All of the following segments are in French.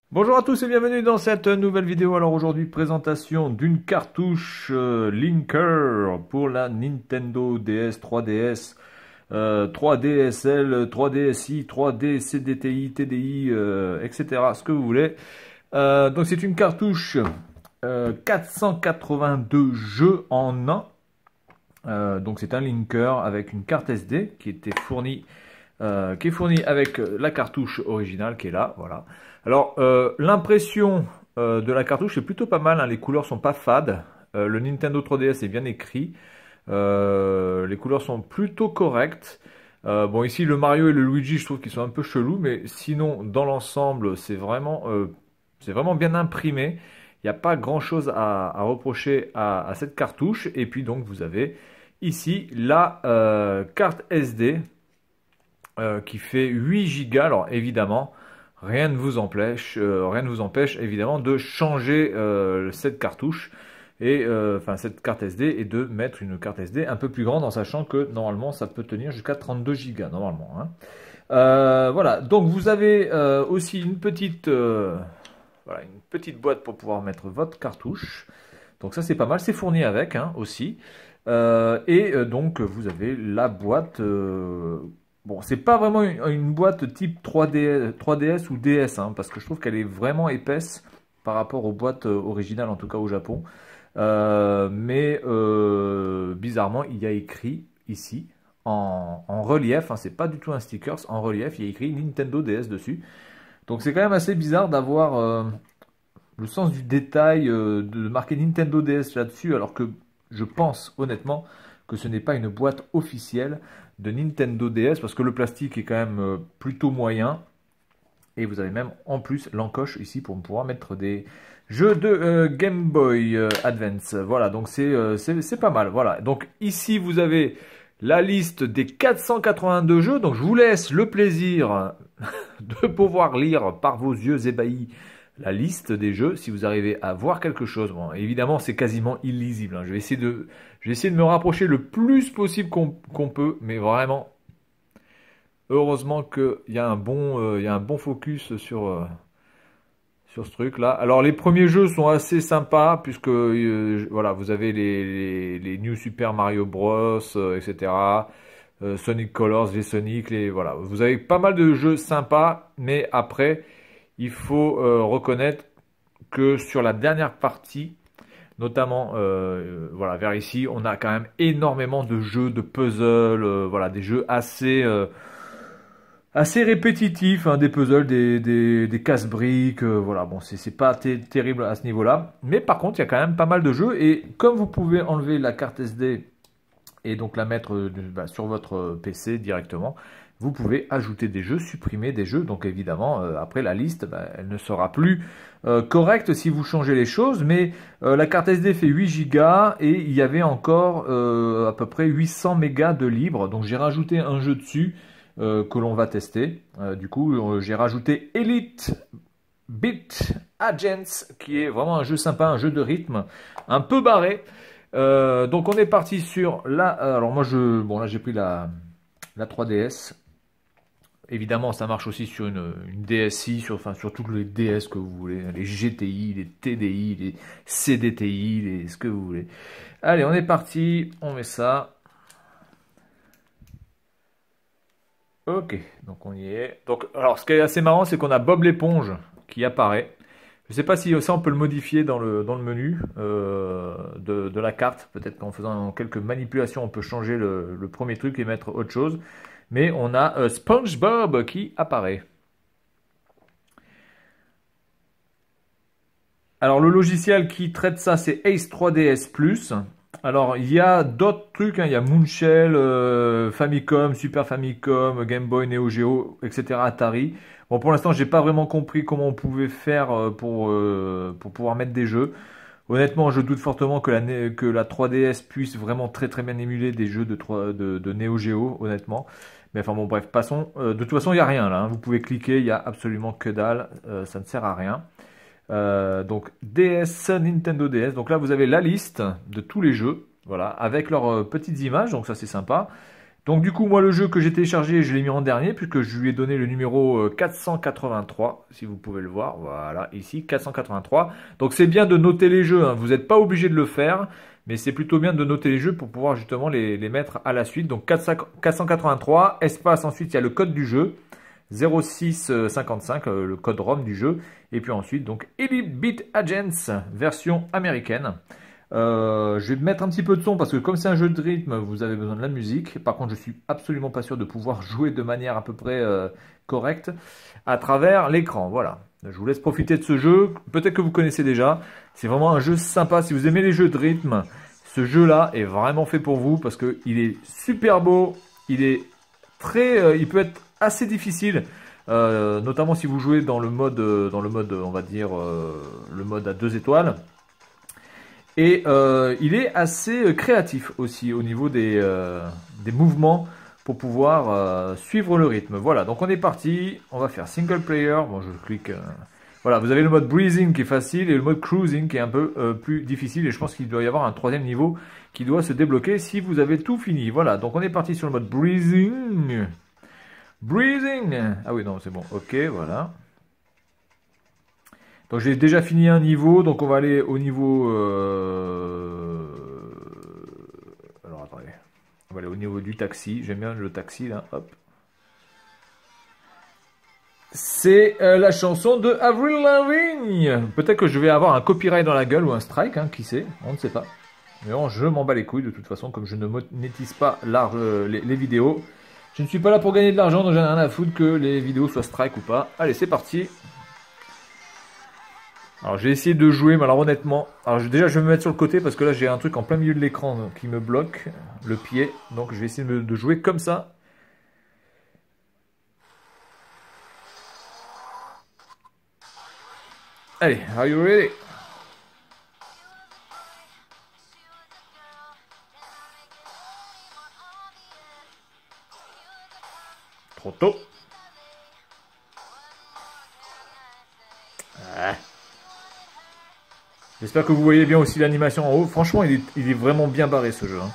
Bonjour à tous et bienvenue dans cette nouvelle vidéo. Alors aujourd'hui, présentation d'une cartouche Linker pour la Nintendo DS, 3DS, 3DSL, 3DSi, 3D, CDTI, TDI, etc. Ce que vous voulez. Donc c'est une cartouche 482 jeux en un. Donc c'est un Linker avec une carte SD qui était fournie qui est fourni avec la cartouche originale qui est là, voilà. Alors l'impression de la cartouche est plutôt pas mal, hein. Les couleurs sont pas fades, le Nintendo 3DS est bien écrit, les couleurs sont plutôt correctes. Bon ici le Mario et le Luigi je trouve qu'ils sont un peu chelous, mais sinon dans l'ensemble c'est vraiment bien imprimé. Il n'y a pas grand chose à reprocher à cette cartouche. Et puis donc vous avez ici la carte SD qui fait 8 Go. Alors évidemment, rien ne vous empêche évidemment de changer cette cartouche et enfin cette carte SD et de mettre une carte SD un peu plus grande en sachant que normalement ça peut tenir jusqu'à 32 Go normalement, hein. Voilà, donc vous avez aussi une petite voilà, une petite boîte pour pouvoir mettre votre cartouche. Donc ça c'est pas mal, c'est fourni avec, hein, aussi. Donc vous avez la boîte. Bon, c'est pas vraiment une boîte type 3DS ou DS, hein, parce que je trouve qu'elle est vraiment épaisse par rapport aux boîtes originales, en tout cas au Japon. Bizarrement, il y a écrit ici en relief, hein, c'est pas du tout un sticker, en relief, il y a écrit Nintendo DS dessus. Donc c'est quand même assez bizarre d'avoir le sens du détail, de marquer Nintendo DS là-dessus, alors que je pense honnêtement que ce n'est pas une boîte officielle de Nintendo DS, parce que le plastique est quand même plutôt moyen, et vous avez même en plus l'encoche ici pour pouvoir mettre des jeux de Game Boy Advance. Voilà, donc c'est pas mal. Voilà, donc ici vous avez la liste des 482 jeux, donc je vous laisse le plaisir de pouvoir lire par vos yeux ébahis la liste des jeux, si vous arrivez à voir quelque chose. Bon, évidemment, c'est quasiment illisible, hein. Je vais essayer de me rapprocher le plus possible qu'on peut, mais vraiment, heureusement qu'il y a il y a un bon focus sur ce truc-là. Alors, les premiers jeux sont assez sympas, puisque voilà, vous avez les New Super Mario Bros, etc. Sonic Colors, V-Sonic, voilà. Vous avez pas mal de jeux sympas, mais après, il faut reconnaître que sur la dernière partie, notamment voilà, vers ici, on a quand même énormément de jeux de puzzle, voilà, des jeux assez répétitifs, hein, des puzzles, des casse-briques, voilà, bon, c'est pas terrible à ce niveau-là, mais par contre, il y a quand même pas mal de jeux, et comme vous pouvez enlever la carte SD et donc la mettre sur votre PC directement, vous pouvez ajouter des jeux, supprimer des jeux. Donc évidemment, après la liste, elle ne sera plus correcte si vous changez les choses. Mais la carte SD fait 8 Go et il y avait encore à peu près 800 mégas de libre. Donc j'ai rajouté un jeu dessus que l'on va tester. Du coup, j'ai rajouté Elite Beat Agents, qui est vraiment un jeu sympa, un jeu de rythme, un peu barré. Donc on est parti sur la. Alors moi bon là j'ai pris la 3DS. Évidemment, ça marche aussi sur une DSi, enfin, sur toutes les DS que vous voulez, les GTI, les TDI, les CDTI, ce que vous voulez. Allez, on est parti, on met ça. Ok, donc on y est. Donc, alors, ce qui est assez marrant, c'est qu'on a Bob l'éponge qui apparaît. Je ne sais pas si ça on peut le modifier dans le menu de la carte. Peut-être qu'en faisant quelques manipulations, on peut changer le premier truc et mettre autre chose. Mais on a SpongeBob qui apparaît. Alors le logiciel qui traite ça, c'est Ace 3DS Plus. Alors il y a d'autres trucs, hein. Il y a Moonshell, Famicom, Super Famicom, Game Boy, Neo Geo, etc. Atari. Bon, pour l'instant, j'ai pas vraiment compris comment on pouvait faire pour pouvoir mettre des jeux. Honnêtement, je doute fortement que la 3DS puisse vraiment très très bien émuler des jeux de Neo Geo, honnêtement. Mais enfin bon, bref, passons. De toute façon, il n'y a rien là, hein. Vous pouvez cliquer, il n'y a absolument que dalle. Ça ne sert à rien. Donc DS, Nintendo DS. Donc là, vous avez la liste de tous les jeux, voilà, avec leurs petites images. Donc ça, c'est sympa. Donc du coup, moi, le jeu que j'ai téléchargé, je l'ai mis en dernier, puisque je lui ai donné le numéro 483, si vous pouvez le voir. Voilà, ici, 483. Donc c'est bien de noter les jeux, hein. Vous n'êtes pas obligé de le faire, mais c'est plutôt bien de noter les jeux pour pouvoir justement les mettre à la suite. Donc 483, espace, ensuite il y a le code du jeu, 0655, le code ROM du jeu. Et puis ensuite, donc Elite Beat Agents, version américaine. Je vais mettre un petit peu de son parce que comme c'est un jeu de rythme, vous avez besoin de la musique. Par contre, je suis absolument pas sûr de pouvoir jouer de manière à peu près correcte à travers l'écran. Voilà. Je vous laisse profiter de ce jeu. Peut-être que vous connaissez déjà. C'est vraiment un jeu sympa. Si vous aimez les jeux de rythme, ce jeu-là est vraiment fait pour vous parce que il est super beau. Il est très, il peut être assez difficile. Notamment si vous jouez dans le mode, on va dire, le mode à 2 étoiles. Et il est assez créatif aussi au niveau des mouvements pour pouvoir suivre le rythme. Voilà, donc on est parti. On va faire single player. Bon, je clique. Voilà, vous avez le mode breathing qui est facile et le mode cruising qui est un peu plus difficile. Et je pense qu'il doit y avoir un troisième niveau qui doit se débloquer si vous avez tout fini. Voilà, donc on est parti sur le mode breathing. Breathing. Ah oui, non, c'est bon. Ok, voilà. Donc j'ai déjà fini un niveau, donc on va aller au niveau... Alors attendez, on va aller au niveau du taxi, j'aime bien le taxi là, hop. C'est la chanson de Avril Lavigne. Peut-être que je vais avoir un copyright dans la gueule ou un strike, hein, qui sait, on ne sait pas. Mais bon, je m'en bats les couilles de toute façon, comme je ne monétise pas les vidéos. Je ne suis pas là pour gagner de l'argent, donc j'en ai rien à foutre que les vidéos soient strike ou pas. Allez, c'est parti. Alors j'ai essayé de jouer, mais alors honnêtement, déjà je vais me mettre sur le côté parce que là j'ai un truc en plein milieu de l'écran qui me bloque le pied, donc je vais essayer de jouer comme ça. Allez, are you ready? Trop tôt. Ah. J'espère que vous voyez bien aussi l'animation en haut. Franchement, il est vraiment bien barré ce jeu, hein.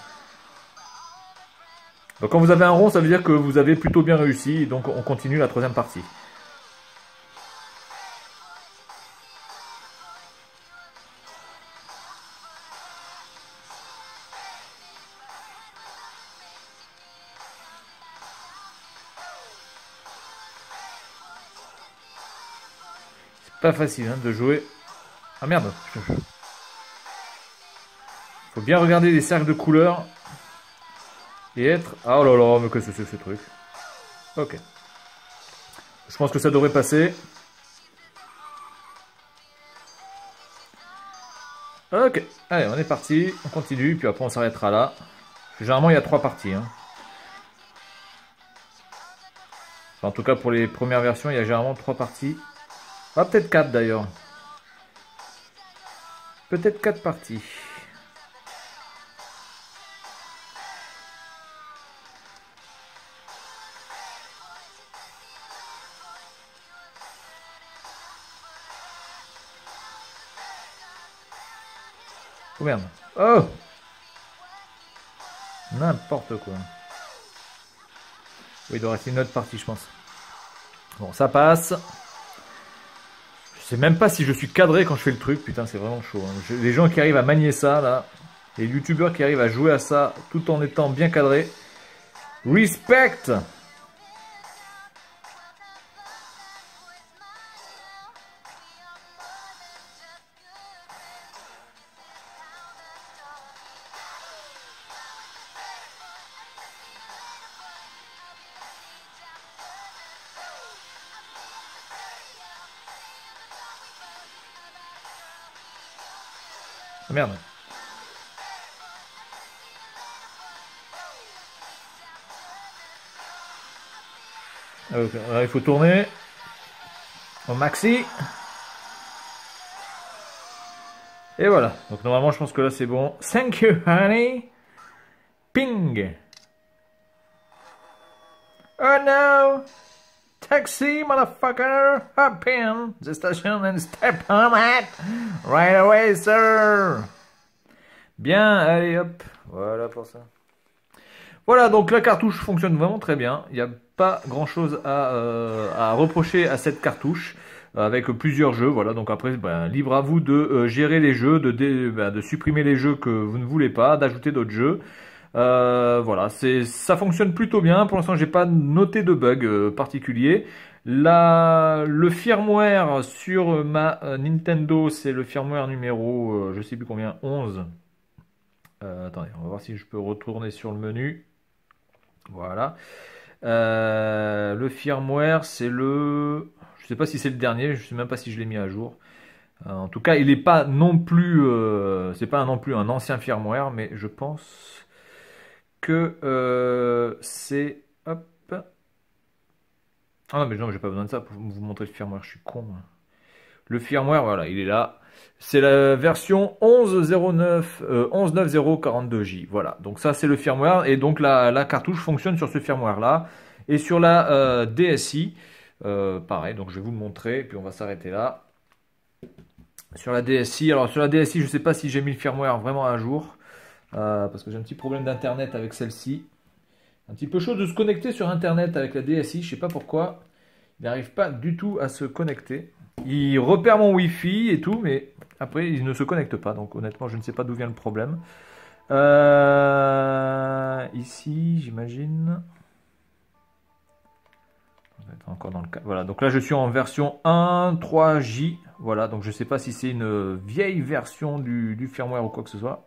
Donc quand vous avez un rond, ça veut dire que vous avez plutôt bien réussi. Donc on continue la troisième partie. C'est pas facile, hein, de jouer. Ah merde. Faut bien regarder les cercles de couleurs. Et être... Ah oh là là, mais qu'est-ce que c'est ce truc? Ok. Je pense que ça devrait passer. Ok. Allez, on est parti. On continue, puis après on s'arrêtera là. Généralement, il y a 3 parties, hein. Enfin, en tout cas, pour les premières versions, il y a généralement 3 parties. Ah, peut-être 4 d'ailleurs. Peut-être 4 parties. Oh merde. Oh! N'importe quoi. Oui, il doit rester une autre partie, je pense. Bon, ça passe. Je sais même pas si je suis cadré quand je fais le truc. Putain, c'est vraiment chaud, hein. Les gens qui arrivent à manier ça, là. Les youtubeurs qui arrivent à jouer à ça tout en étant bien cadrés. Respect! Merde. Okay. Alors, il faut tourner au maxi. Et voilà. Donc normalement, je pense que là, c'est bon. Thank you, honey. Ping. Oh no. Taxi, motherfucker. Hop in the station and step on it. Right away, sir. Bien, allez hop. Voilà pour ça. Voilà, donc la cartouche fonctionne vraiment très bien. Il n'y a pas grand chose à reprocher à cette cartouche avec plusieurs jeux. Voilà, donc après, ben, libre à vous de gérer les jeux, de supprimer les jeux que vous ne voulez pas, d'ajouter d'autres jeux. Voilà, ça fonctionne plutôt bien. Pour l'instant, j'ai pas noté de bug particulier. Le firmware sur ma Nintendo, c'est le firmware numéro, je sais plus combien, 11. Attendez, on va voir si je peux retourner sur le menu. Voilà. Le firmware, c'est le... Je sais pas si c'est le dernier, je sais même pas si je l'ai mis à jour. En tout cas, il n'est pas non plus... c'est pas non plus un ancien firmware, mais je pense que c'est... Hop. Ah non, mais non, j'ai pas besoin de ça pour vous montrer le firmware, je suis con. Le firmware, voilà, il est là. C'est la version 11.09, 11.9042J. Voilà, donc ça c'est le firmware. Et donc la cartouche fonctionne sur ce firmware-là. Et sur la DSi, pareil, donc je vais vous le montrer. Et puis on va s'arrêter là. Sur la DSi, alors sur la DSi, je ne sais pas si j'ai mis le firmware vraiment à jour. Parce que j'ai un petit problème d'internet avec celle-ci. Un petit peu chaud de se connecter sur internet avec la DSi, je ne sais pas pourquoi. Il n'arrive pas du tout à se connecter. Il repère mon Wi-Fi et tout, mais après il ne se connecte pas. Donc honnêtement, je ne sais pas d'où vient le problème. Ici, j'imagine. On va être encore dans le cas. Voilà, donc là je suis en version 1.3J. Voilà, donc je ne sais pas si c'est une vieille version du firmware ou quoi que ce soit.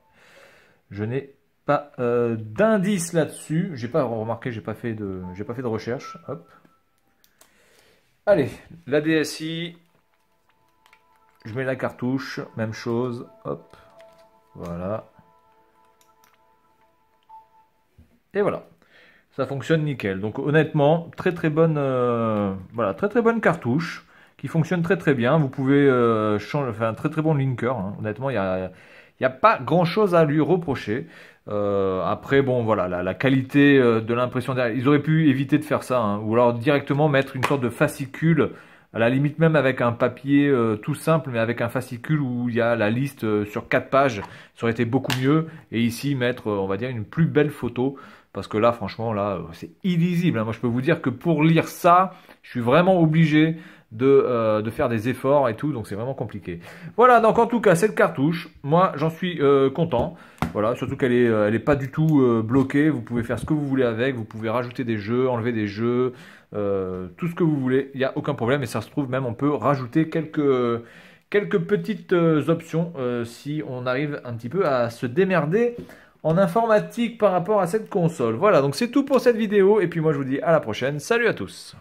Je n'ai pas d'indice là-dessus. J'ai pas remarqué, j'ai pas fait de recherche. Hop. Allez, la DSi. Je mets la cartouche, même chose. Hop. Voilà. Et voilà. Ça fonctionne nickel. Donc honnêtement, très très bonne, voilà, très très bonne cartouche qui fonctionne très très bien. Vous pouvez changer, enfin un très très bon linker. Hein. Honnêtement, il y a pas grand chose à lui reprocher. Après, bon, voilà, la qualité de l'impression derrière. Ils auraient pu éviter de faire ça, hein, ou alors directement mettre une sorte de fascicule, à la limite même avec un papier tout simple, mais avec un fascicule où il y a la liste sur 4 pages, ça aurait été beaucoup mieux. Et ici, mettre, on va dire, une plus belle photo. Parce que là, franchement, là, c'est illisible. Hein. Moi, je peux vous dire que pour lire ça, je suis vraiment obligé de faire des efforts et tout. Donc, c'est vraiment compliqué. Voilà, donc en tout cas, cette cartouche, moi, j'en suis content. Voilà, surtout qu'elle est pas du tout bloquée. Vous pouvez faire ce que vous voulez avec. Vous pouvez rajouter des jeux, enlever des jeux, tout ce que vous voulez. Il n'y a aucun problème. Et ça se trouve, même, on peut rajouter quelques petites options si on arrive un petit peu à se démerder en informatique par rapport à cette console. Voilà, donc c'est tout pour cette vidéo. Et puis moi, je vous dis à la prochaine. Salut à tous!